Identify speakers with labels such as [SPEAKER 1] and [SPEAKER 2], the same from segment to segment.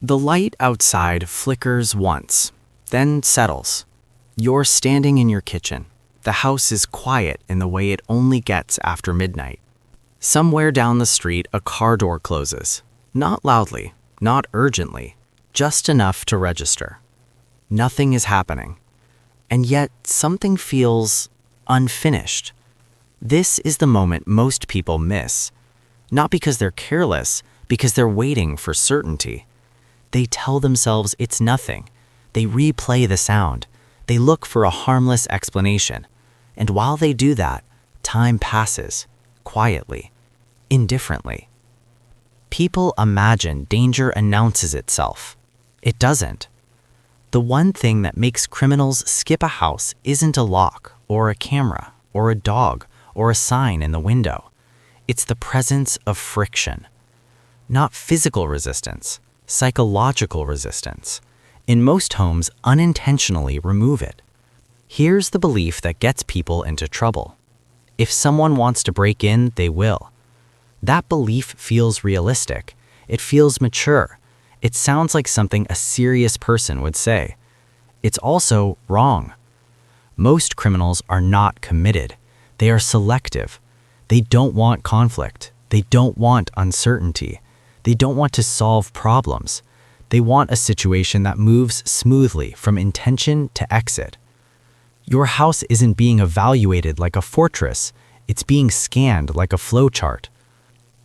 [SPEAKER 1] The light outside flickers once, then settles. You're standing in your kitchen. The house is quiet in the way it only gets after midnight. Somewhere down the street, a car door closes. Not loudly, not urgently, just enough to register. Nothing is happening. And yet, something feels unfinished. This is the moment most people miss. Not because they're careless, because they're waiting for certainty. They tell themselves it's nothing. They replay the sound. They look for a harmless explanation. And while they do that, time passes, quietly, indifferently. People imagine danger announces itself. It doesn't. The one thing that makes criminals skip a house isn't a lock, or a camera, or a dog, or a sign in the window. It's the presence of friction. Not physical resistance, psychological resistance. In most homes, unintentionally remove it. Here's the belief that gets people into trouble. If someone wants to break in, they will. That belief feels realistic. It feels mature. It sounds like something a serious person would say. It's also wrong. Most criminals are not committed. They are selective. They don't want conflict. They don't want uncertainty. They don't want to solve problems. They want a situation that moves smoothly from intention to exit. Your house isn't being evaluated like a fortress. It's being scanned like a flowchart.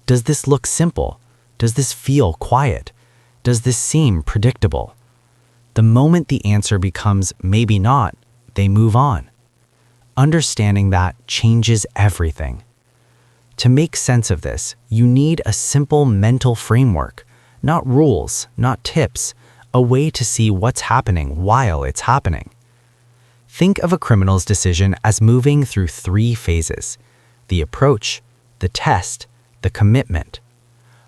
[SPEAKER 1] Does this look simple? Does this feel quiet? Does this seem predictable? The moment the answer becomes maybe not, they move on. Understanding that changes everything. To make sense of this, you need a simple mental framework, not rules, not tips, a way to see what's happening while it's happening. Think of a criminal's decision as moving through 3 phases: the approach, the test, the commitment.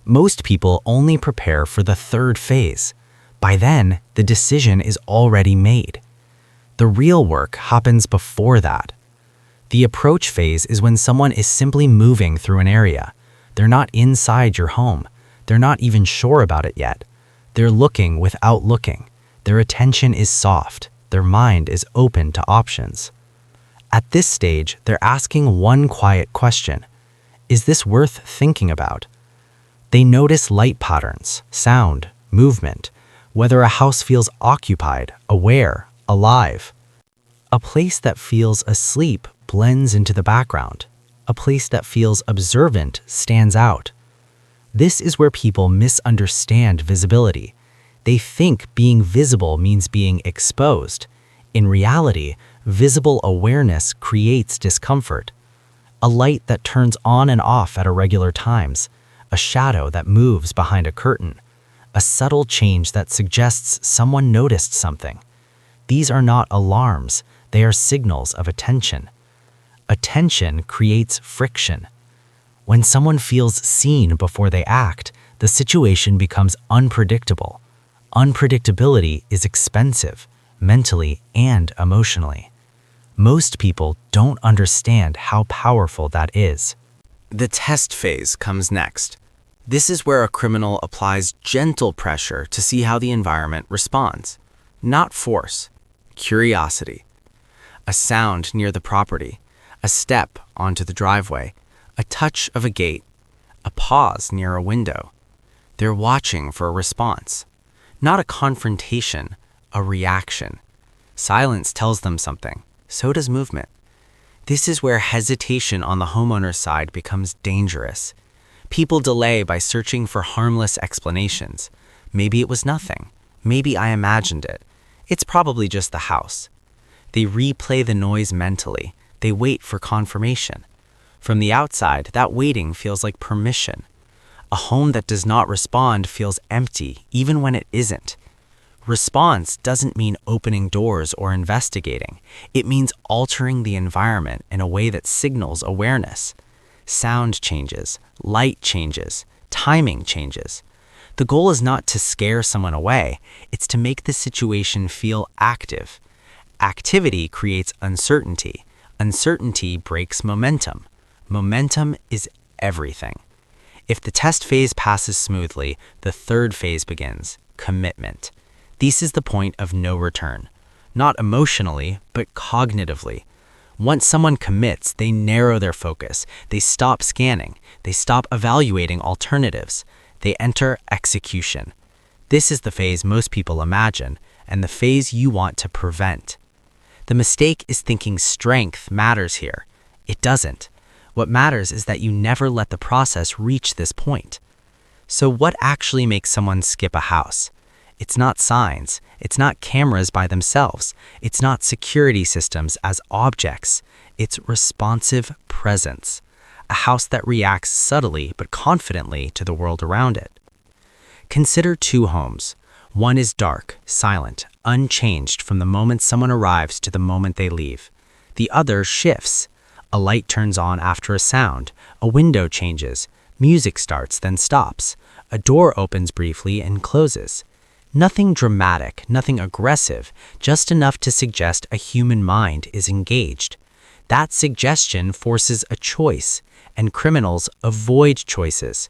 [SPEAKER 1] Most people only prepare for the 3rd phase. By then, the decision is already made. The real work happens before that. The approach phase is when someone is simply moving through an area. They're not inside your home. They're not even sure about it yet. They're looking without looking. Their attention is soft. Their mind is open to options. At this stage, they're asking one quiet question. Is this worth thinking about? They notice light patterns, sound, movement, whether a house feels occupied, aware, alive. A place that feels asleep blends into the background. A place that feels observant stands out. This is where people misunderstand visibility. They think being visible means being exposed. In reality, visible awareness creates discomfort. A light that turns on and off at irregular times, a shadow that moves behind a curtain, a subtle change that suggests someone noticed something. These are not alarms, they are signals of attention. Attention creates friction. When someone feels seen before they act, the situation becomes unpredictable. Unpredictability is expensive, mentally and emotionally. Most people don't understand how powerful that is. The test phase comes next. This is where a criminal applies gentle pressure to see how the environment responds. Not force, curiosity. A sound near the property, a step onto the driveway, a touch of a gate, a pause near a window. They're watching for a response. Not a confrontation, a reaction. Silence tells them something. So does movement. This is where hesitation on the homeowner's side becomes dangerous. People delay by searching for harmless explanations. Maybe it was nothing. Maybe I imagined it. It's probably just the house. They replay the noise mentally. They wait for confirmation. From the outside, that waiting feels like permission. A home that does not respond feels empty, even when it isn't. Response doesn't mean opening doors or investigating. It means altering the environment in a way that signals awareness. Sound changes, light changes, timing changes. The goal is not to scare someone away, it's to make the situation feel active. Activity creates uncertainty. Uncertainty breaks momentum. Momentum is everything. If the test phase passes smoothly, the 3rd phase begins, commitment. This is the point of no return. Not emotionally, but cognitively. Once someone commits, they narrow their focus. They stop scanning. They stop evaluating alternatives. They enter execution. This is the phase most people imagine, and the phase you want to prevent. The mistake is thinking strength matters here. It doesn't. What matters is that you never let the process reach this point. So what actually makes someone skip a house? It's not signs. It's not cameras by themselves. It's not security systems as objects. It's responsive presence. A house that reacts subtly but confidently to the world around it. Consider two homes. One is dark, silent, unchanged from the moment someone arrives to the moment they leave. The other shifts. A light turns on after a sound. A window changes. Music starts, then stops. A door opens briefly and closes. Nothing dramatic, nothing aggressive, just enough to suggest a human mind is engaged. That suggestion forces a choice, and criminals avoid choices.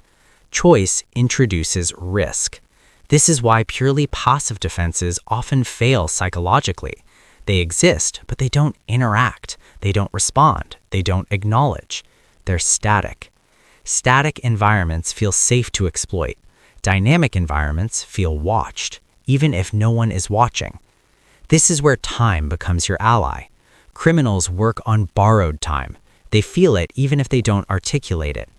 [SPEAKER 1] Choice introduces risk. This is why purely passive defenses often fail psychologically. They exist, but they don't interact. They don't respond. They don't acknowledge. They're static. Static environments feel safe to exploit. Dynamic environments feel watched, even if no one is watching. This is where time becomes your ally. Criminals work on borrowed time. They feel it even if they don't articulate it.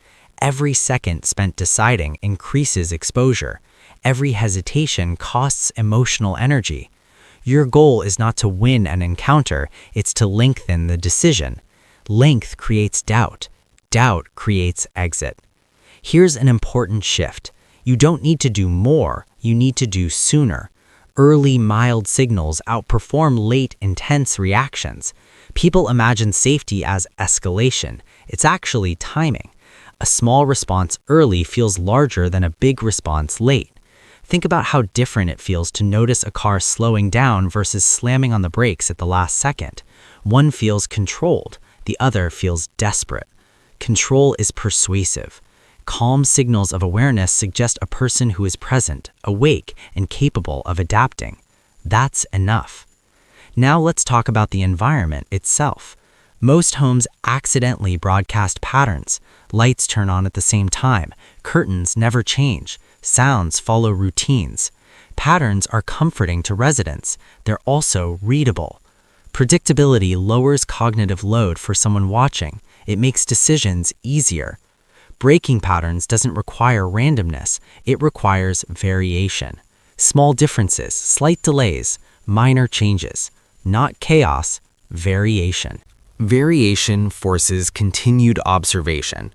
[SPEAKER 1] Every second spent deciding increases exposure. Every hesitation costs emotional energy. Your goal is not to win an encounter, it's to lengthen the decision. Length creates doubt. Doubt creates exit. Here's an important shift. You don't need to do more, you need to do sooner. Early, mild signals outperform late, intense reactions. People imagine safety as escalation. It's actually timing. A small response early feels larger than a big response late. Think about how different it feels to notice a car slowing down versus slamming on the brakes at the last second. One feels controlled, the other feels desperate. Control is persuasive. Calm signals of awareness suggest a person who is present, awake, and capable of adapting. That's enough. Now let's talk about the environment itself. Most homes accidentally broadcast patterns. Lights turn on at the same time. Curtains never change. Sounds follow routines. Patterns are comforting to residents. They're also readable. Predictability lowers cognitive load for someone watching. It makes decisions easier. Breaking patterns doesn't require randomness. It requires variation. Small differences, slight delays, minor changes. Not chaos, variation. Variation forces continued observation.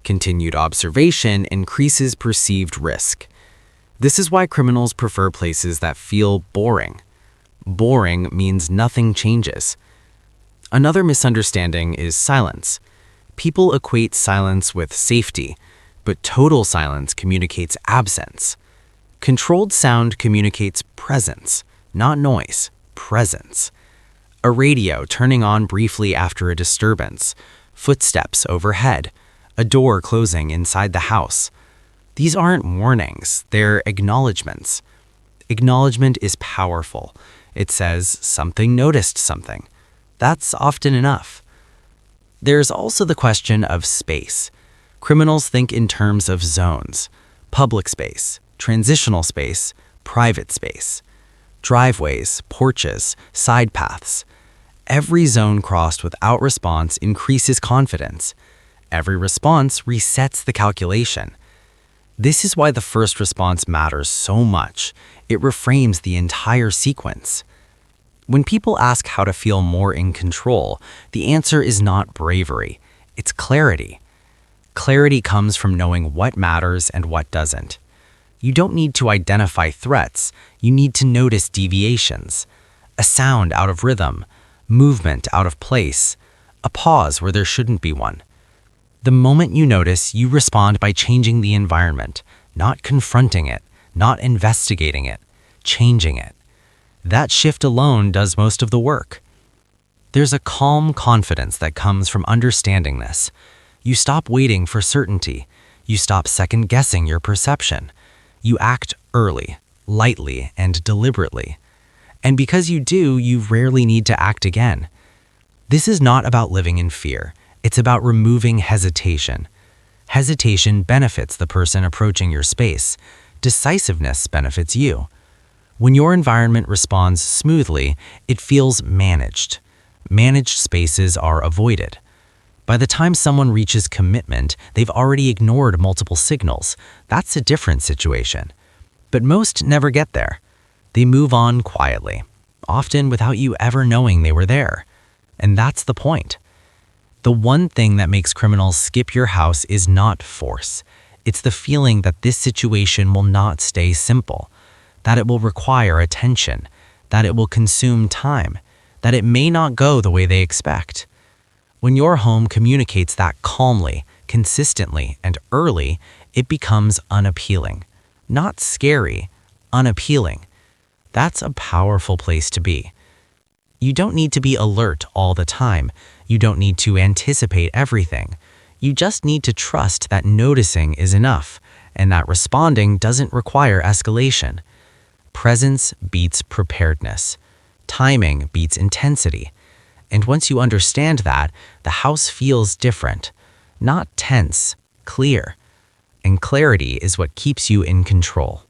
[SPEAKER 1] Continued observation increases perceived risk. This is why criminals prefer places that feel boring. Boring means nothing changes. Another misunderstanding is silence. People equate silence with safety, but total silence communicates absence. Controlled sound communicates presence, not noise, presence. A radio turning on briefly after a disturbance, footsteps overhead, a door closing inside the house. These aren't warnings, they're acknowledgments. Acknowledgement is powerful. It says something noticed something. That's often enough. There's also the question of space. Criminals think in terms of zones: public space, transitional space, private space. Driveways, porches, side paths. Every zone crossed without response increases confidence. Every response resets the calculation. This is why the first response matters so much. It reframes the entire sequence. When people ask how to feel more in control, the answer is not bravery, it's clarity. Clarity comes from knowing what matters and what doesn't. You don't need to identify threats, you need to notice deviations. A sound out of rhythm, movement out of place, a pause where there shouldn't be one. The moment you notice, you respond by changing the environment, not confronting it, not investigating it, changing it. That shift alone does most of the work. There's a calm confidence that comes from understanding this. You stop waiting for certainty. You stop second-guessing your perception. You act early, lightly and deliberately. And because you do, you rarely need to act again. This is not about living in fear. It's about removing hesitation. Hesitation benefits the person approaching your space. Decisiveness benefits you. When your environment responds smoothly, it feels managed. Managed spaces are avoided. By the time someone reaches commitment, they've already ignored multiple signals. That's a different situation. But most never get there. They move on quietly, often without you ever knowing they were there. And that's the point. The one thing that makes criminals skip your house is not force. It's the feeling that this situation will not stay simple, that it will require attention, that it will consume time, that it may not go the way they expect. When your home communicates that calmly, consistently, and early, it becomes unappealing. Not scary, unappealing. That's a powerful place to be. You don't need to be alert all the time. You don't need to anticipate everything. You just need to trust that noticing is enough, and that responding doesn't require escalation. Presence beats preparedness. Timing beats intensity. And once you understand that, the house feels different. Not tense, clear. And clarity is what keeps you in control.